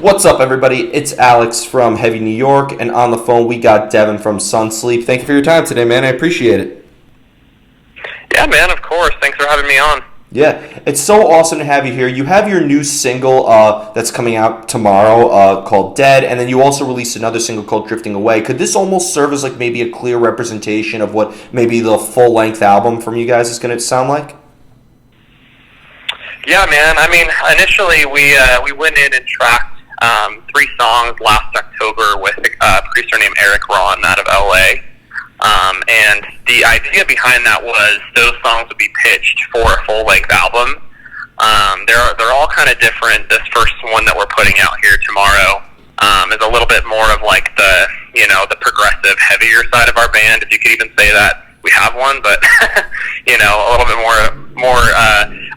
What's up, everybody? It's Alex from Heavy New York, and on the phone we got Devin from Sunsleep. Thank you for your time today, man. I appreciate it. Yeah, man, of course. Thanks for having me on. Yeah, it's so awesome to have you here. You have your new single that's coming out tomorrow called Dead, and then you also released another single called Drifting Away. Could this almost serve as like maybe a clear representation of what maybe the full-length album from you guys is going to sound like? Yeah, man. I mean, initially we went in and tracked 3 songs last October with a producer named Eric Ron out of LA. And the idea behind that was those songs would be pitched for a full-length album. They're all kind of different. This first one that we're putting out here tomorrow is a little bit more of like the progressive, heavier side of our band, if you could even say that. We have one, but a little bit more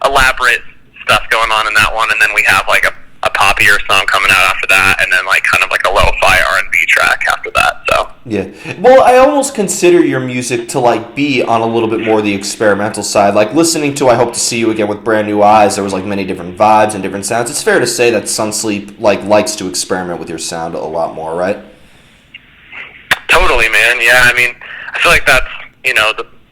elaborate stuff going on in that one. And then we have like a poppier song coming out after that, and then like kind of like a lo-fi R&B track after that. So yeah, well, I almost consider your music to like be on a little bit more the experimental side. Like listening to "I Hope to See You Again with Brand New Eyes," there was like many different vibes and different sounds. It's fair to say that Sunsleep likes to experiment with your sound a lot more, right? Totally, man. Yeah, I mean, I feel like that's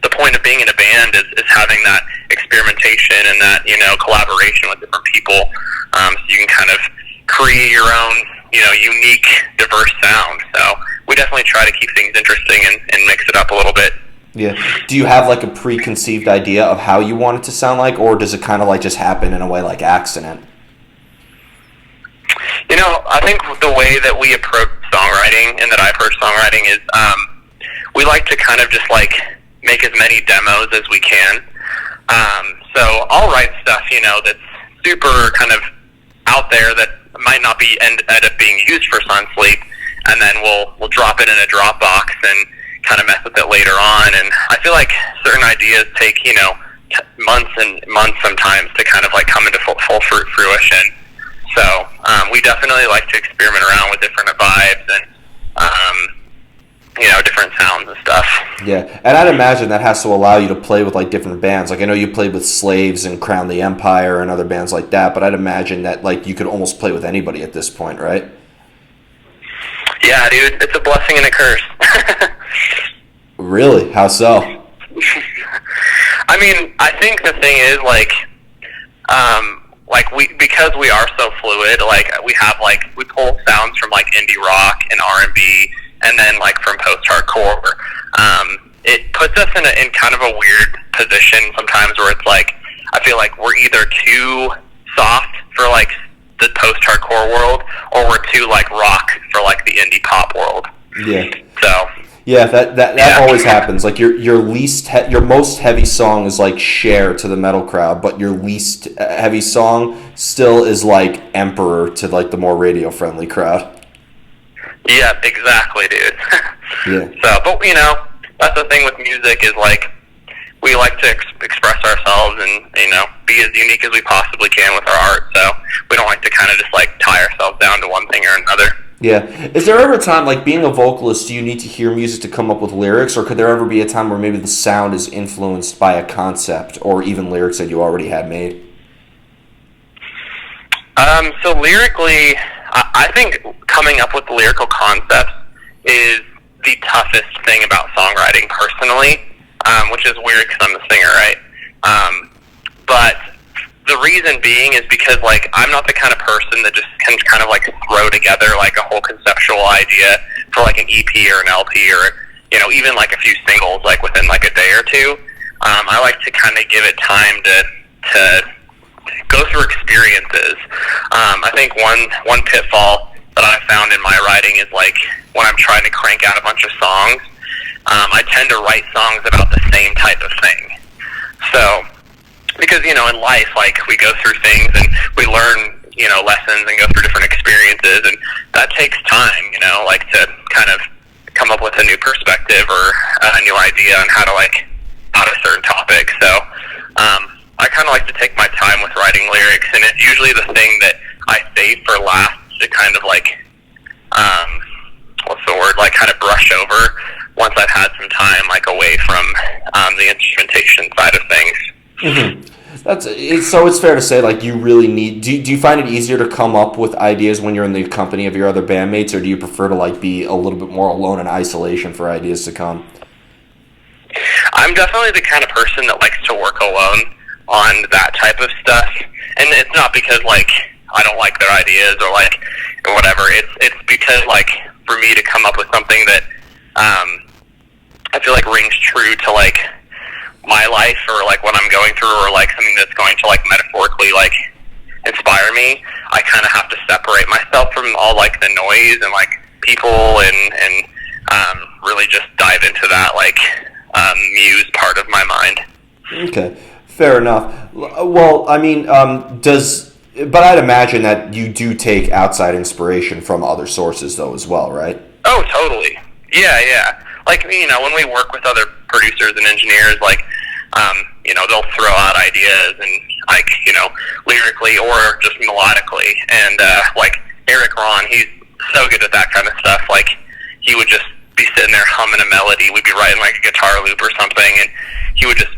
the point of being in a band is having that experimentation and that collaboration with different people. So you can kind of create your own, unique, diverse sound. So we definitely try to keep things interesting and mix it up a little bit. Yeah. Do you have like a preconceived idea of how you want it to sound like, or does it kind of like just happen in a way like accident? I think the way that we approach songwriting and that I approach songwriting is we like to kind of just like make as many demos as we can. So I'll write stuff, that's super kind of out there that might not be end up being used for Sunsleep, and then we'll drop it in a Dropbox and kind of mess with it later on. And I feel like certain ideas take months and months sometimes to kind of like come into full fruition. So we definitely like to experiment around with different vibes and different sounds and stuff. Yeah, and I'd imagine that has to allow you to play with like different bands. Like I know you played with Slaves and Crown the Empire and other bands like that, but I'd imagine that like you could almost play with anybody at this point, right? Yeah, dude, it's a blessing and a curse. Really? How so? I mean, I think the thing is because we are so fluid, like we pull sounds from like indie rock and R&B, and then like from post-hardcore. It puts us in kind of a weird position sometimes where it's like I feel like we're either too soft for like the post-hardcore world, or we're too like rock for like the indie pop world. Yeah. So yeah, that always happens. Like your most heavy song is like Cher to the metal crowd, but your least heavy song still is like Emperor to like the more radio friendly crowd. Yeah, exactly, dude. Yeah. So, but that's the thing with music is like we like to express ourselves and be as unique as we possibly can with our art. So we don't like to kind of just like tie ourselves down to one thing or another. Yeah. Is there ever a time, like being a vocalist, do you need to hear music to come up with lyrics, or could there ever be a time where maybe the sound is influenced by a concept or even lyrics that you already had made? So lyrically, I think coming up with lyrical concepts is the toughest thing about songwriting personally, which is weird because I'm the singer, right? But the reason being is because like I'm not the kind of person that just can kind of like throw together like a whole conceptual idea for like an EP or an LP or even like a few singles like within like a day or two. I like to kind of give it time to go through experiences. I think one pitfall that I found in my writing is like when I'm trying to crank out a bunch of songs, I tend to write songs about the same type of thing. So, because in life, like we go through things and we learn lessons and go through different experiences, and that takes time, like to kind of come up with a new perspective or a new idea on how to like on a certain topic. So, I kind of like to take my time with writing lyrics, and it's usually the thing that I save for last to kind of like, like kind of brush over once I've had some time like away from the instrumentation side of things. Mm-hmm. So it's fair to say, like, you really need. Do you find it easier to come up with ideas when you're in the company of your other bandmates, or do you prefer to like be a little bit more alone in isolation for ideas to come? I'm definitely the kind of person that likes to work alone on that type of stuff, and it's not because like I don't like their ideas or like whatever. It's because like for me to come up with something that I feel like rings true to like my life or like what I'm going through or like something that's going to like metaphorically like inspire me, I kind of have to separate myself from all like the noise and like people and really just dive into that like muse part of my mind. Okay, fair enough. Well, I mean, but I'd imagine that you do take outside inspiration from other sources though as well, right? Oh, totally. Yeah. Like, when we work with other producers and engineers, like, they'll throw out ideas and, like, lyrically or just melodically. And, like, Eric Ron, he's so good at that kind of stuff. Like, he would just be sitting there humming a melody. We'd be writing, like, a guitar loop or something, and he would just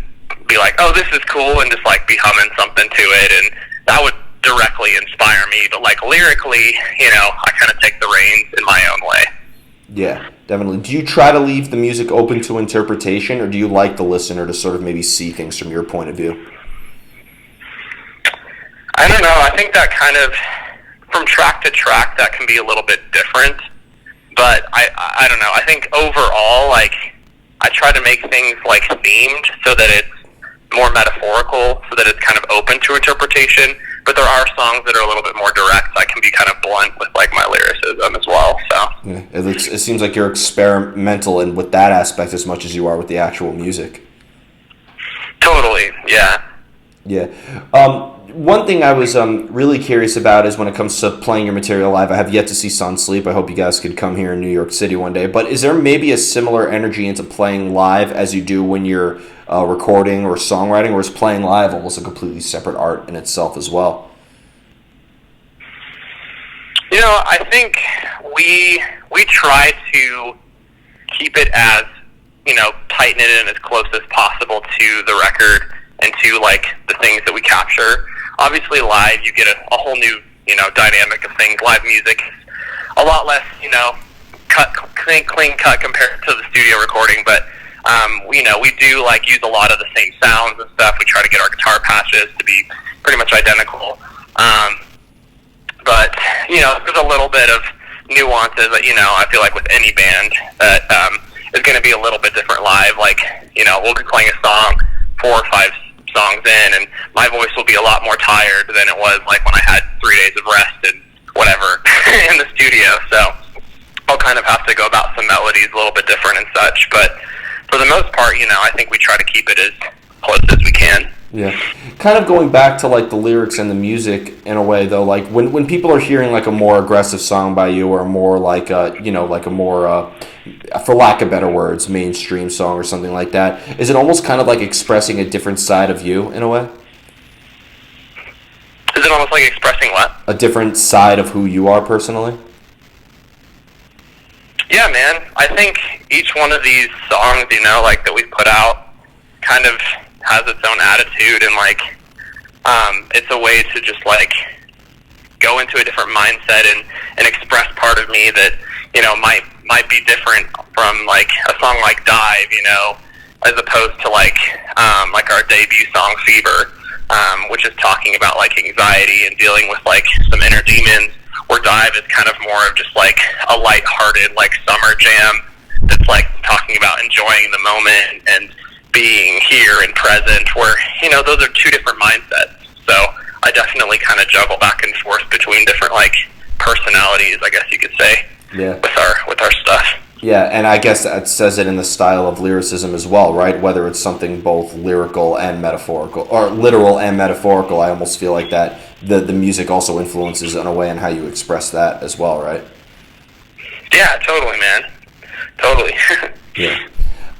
be like, oh, this is cool, and just, like, be humming something to it. And that would directly inspire me. But, like, lyrically, I kind of take the reins in my own way. Yeah, definitely. Do you try to leave the music open to interpretation, or do you like the listener to sort of maybe see things from your point of view? I don't know. I think that kind of, from track to track, that can be a little bit different. But I don't know. I think overall, like, I try to make things, like, themed so that it's more metaphorical, so that it's kind of open to interpretation. But there are songs that are a little bit more direct. I can be kind of blunt with like my lyricism as well. So yeah, it seems like you're experimental and with that aspect as much as you are with the actual music. Totally, yeah. Yeah. One thing I was really curious about is when it comes to playing your material live. I have yet to see Sunsleep. I hope you guys could come here in New York City one day. But is there maybe a similar energy into playing live as you do when you're recording or songwriting, or is playing live almost a completely separate art in itself as well? I think we try to keep it as, tight knit and as close as possible to the record and to like the things that we capture. Obviously live you get a whole new, dynamic of things. Live music is a lot less, clean cut compared to the studio recording, but we do like use a lot of the same sounds and stuff. We try to get our guitar patches to be pretty much identical. But there's a little bit of nuances that, I feel like with any band that is going to be a little bit different live. Like, we'll be playing a song 4 or 5 songs in, and my voice will be a lot more tired than it was like when I had 3 days of rest and whatever in the studio. So I'll kind of have to go about some melodies a little bit different and such. But for the most part, I think we try to keep it as close as we can. Yeah. Kind of going back to like the lyrics and the music in a way though, like when people are hearing like a more aggressive song by you or a more like like a more for lack of better words, mainstream song or something like that, is it almost kind of like expressing a different side of you in a way? Is it almost like expressing what? A different side of who you are personally? Yeah, man. I think each one of these songs, like that we've put out kind of has its own attitude, and like it's a way to just like go into a different mindset and express part of me that might be different from like a song like Dive, as opposed to like our debut song Fever, which is talking about like anxiety and dealing with like some inner demons. Where Dive is kind of more of just like a lighthearted like summer jam that's like talking about enjoying the moment and being here and present, where those are two different mindsets. So I definitely kind of juggle back and forth between different like personalities, I guess you could say. Yeah. With our stuff. Yeah, and I guess that says it in the style of lyricism as well, right? Whether it's something both lyrical and metaphorical, or literal and metaphorical, I almost feel like that the music also influences in a way on how you express that as well, right? Yeah, totally, man. Totally. Yeah.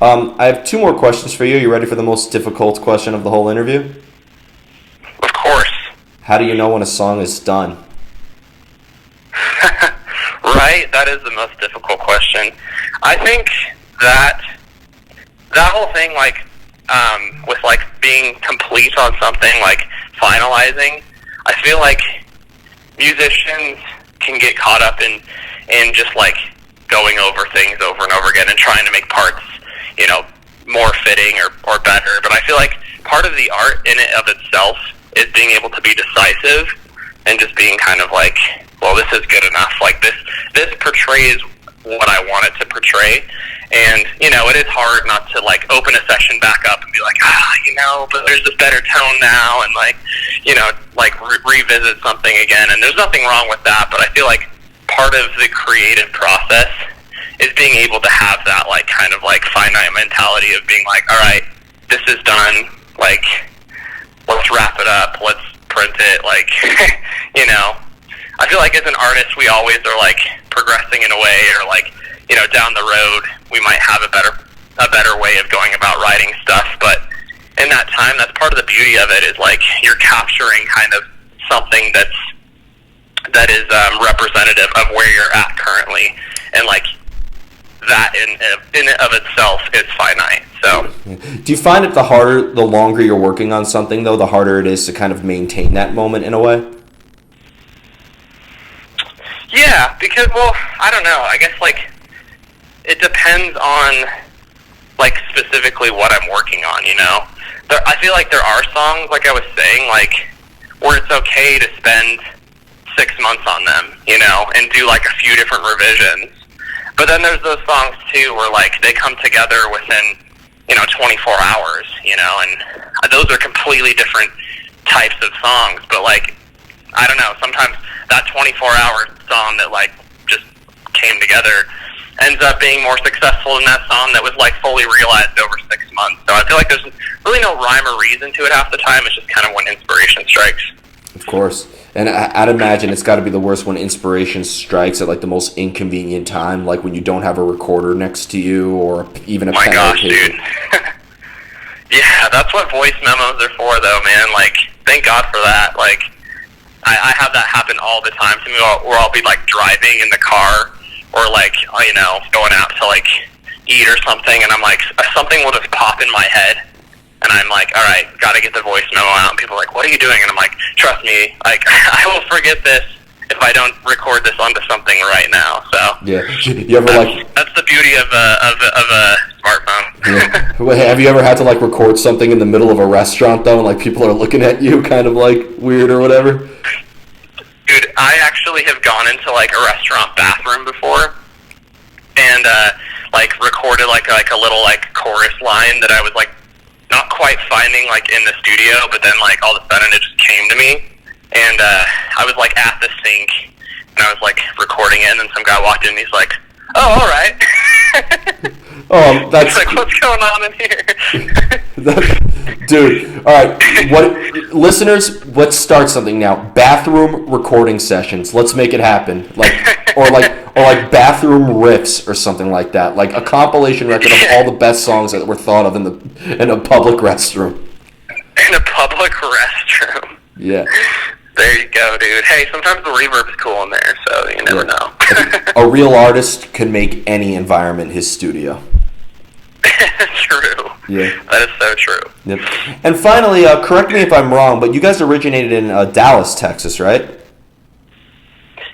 I have 2 more questions for you. You ready for the most difficult question of the whole interview? Of course. How do you know when a song is done? Right? That is the most difficult question. I think that whole thing, like, with, like, being complete on something, like finalizing, I feel like musicians can get caught up in just like going over things over and over again and trying to make parts, you know, more fitting or better. But I feel like part of the art in it of itself is being able to be decisive and just being kind of like, well, this is good enough. Like this portrays what I want it to portray. And, you know, it is hard not to like open a session back up and be like, you know, but there's this better tone now, and like, you know, like revisit something again. And there's nothing wrong with that, but I feel like part of the creative process is being able to have that like kind of like finite mentality of being like, all right, this is done, like let's wrap it up, let's print it, like you know, I feel like as an artist we always are like progressing in a way, or like, you know, down the road we might have a better way of going about writing stuff, but in that time, that's part of the beauty of it, is like you're capturing kind of something that is representative of where you're at currently, and like that in and of itself is finite. So, do you find it the longer you're working on something, though, the harder it is to kind of maintain that moment in a way? Yeah, because, well, I don't know. I guess like it depends on like specifically what I'm working on. You know, I feel like there are songs, like I was saying, like where it's okay to spend 6 months on them, you know, and do like a few different revisions. But then there's those songs too where like they come together within, you know, 24 hours, you know, and those are completely different types of songs. But like, I don't know, sometimes that 24-hour song that like just came together ends up being more successful than that song that was like fully realized over 6 months. So I feel like there's really no rhyme or reason to it half the time. It's just kind of when inspiration strikes. Of course. And I'd imagine it's got to be the worst when inspiration strikes at like the most inconvenient time, like when you don't have a recorder next to you or even a pen. My gosh, dude. Yeah, that's what voice memos are for, though, man. Like, thank God for that. Like, I have that happen all the time to me, where I'll be like driving in the car, or like, you know, going out to like eat or something, and I'm like, something will just pop in my head. And I'm like, all right, got to get the voice memo out. And people are like, what are you doing? And I'm like, trust me, like, I will forget this if I don't record this onto something right now. So yeah, you ever that's the beauty of a smartphone. Yeah. Well, have you ever had to like record something in the middle of a restaurant though, and like people are looking at you, kind of like weird or whatever? Dude, I actually have gone into like a restaurant bathroom before, and like recorded like a little like chorus line that I was like not quite finding like in the studio, but then like all of a sudden it just came to me, and I was like at the sink and I was like recording it, and then some guy walked in and he's like, oh, all right. Oh, that's he's like, what's going on in here? Dude, all right, what listeners, let's start something now. Bathroom recording sessions, let's make it happen. Or like bathroom riffs or something like that, like a compilation record of all the best songs that were thought of in a public restroom. In a public restroom. Yeah. There you go, dude. Hey, sometimes the reverb is cool in there, so you never know. A real artist can make any environment his studio. True. Yeah. That is so true. Yep. And finally, correct me if I'm wrong, but you guys originated in Dallas, Texas, right?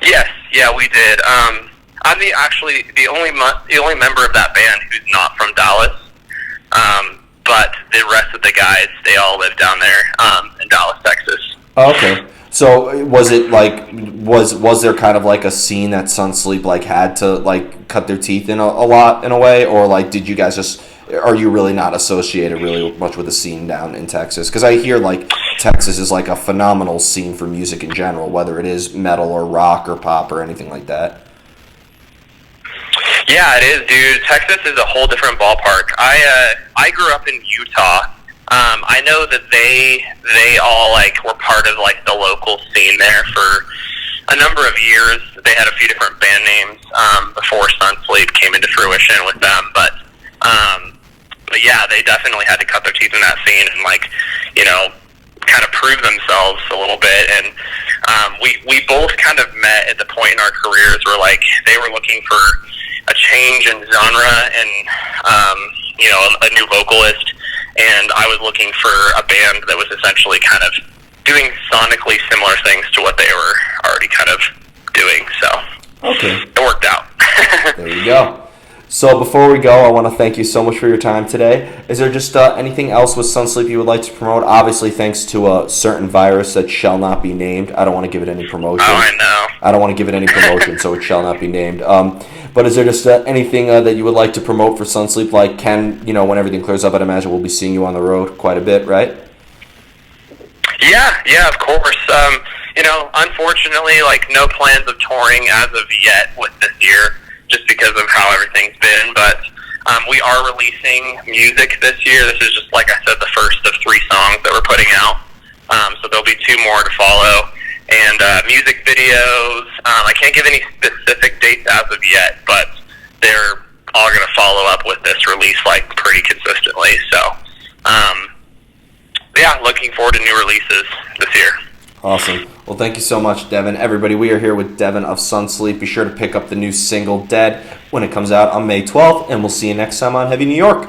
Yes. Yeah, we did. I'm the only member of that band who's not from Dallas. But the rest of the guys, they all live down there in Dallas, Texas. Oh, okay. So was it like was there kind of like a scene that Sunsleep like had to like cut their teeth in a lot in a way, or like did you guys just, are you really not associated really much with the scene down in Texas? Because I hear like Texas is like a phenomenal scene for music in general, whether it is metal or rock or pop or anything like that. Yeah, it is, dude. Texas is a whole different ballpark. I grew up in Utah. I know that they all like were part of like the local scene there for a number of years. They had a few different band names before Sunsleep came into fruition with them, but yeah, they definitely had to cut their teeth in that scene and like, you know, kind of prove themselves a little bit. And we both kind of met at the point in our careers where like they were looking for a change in genre and you know, a new vocalist, and I was looking for a band that was essentially kind of doing sonically similar things to what they were already kind of doing. So Okay. it worked out. There you go. So before we go, I want to thank you so much for your time today. Is there just anything else with Sunsleep you would like to promote? Obviously, thanks to a certain virus that shall not be named. I don't want to give it any promotion. Oh, I know. I don't want to give it any promotion, so it shall not be named. But is there just anything that you would like to promote for Sunsleep? Like, when everything clears up, I'd imagine we'll be seeing you on the road quite a bit, right? Yeah, of course. Unfortunately, like, no plans of touring as of yet with this year, just because of how everything's been. But we are releasing music this year. This is just, like I said, the first of 3 songs that we're putting out. So there'll be 2 more to follow. And music videos, I can't give any specific dates as of yet, but they're all going to follow up with this release, like, pretty consistently. So, looking forward to new releases this year. Awesome. Well, thank you so much, Devin. Everybody, we are here with Devin of Sunsleep. Be sure to pick up the new single, Dead, when it comes out on May 12th, and we'll see you next time on Heavy New York.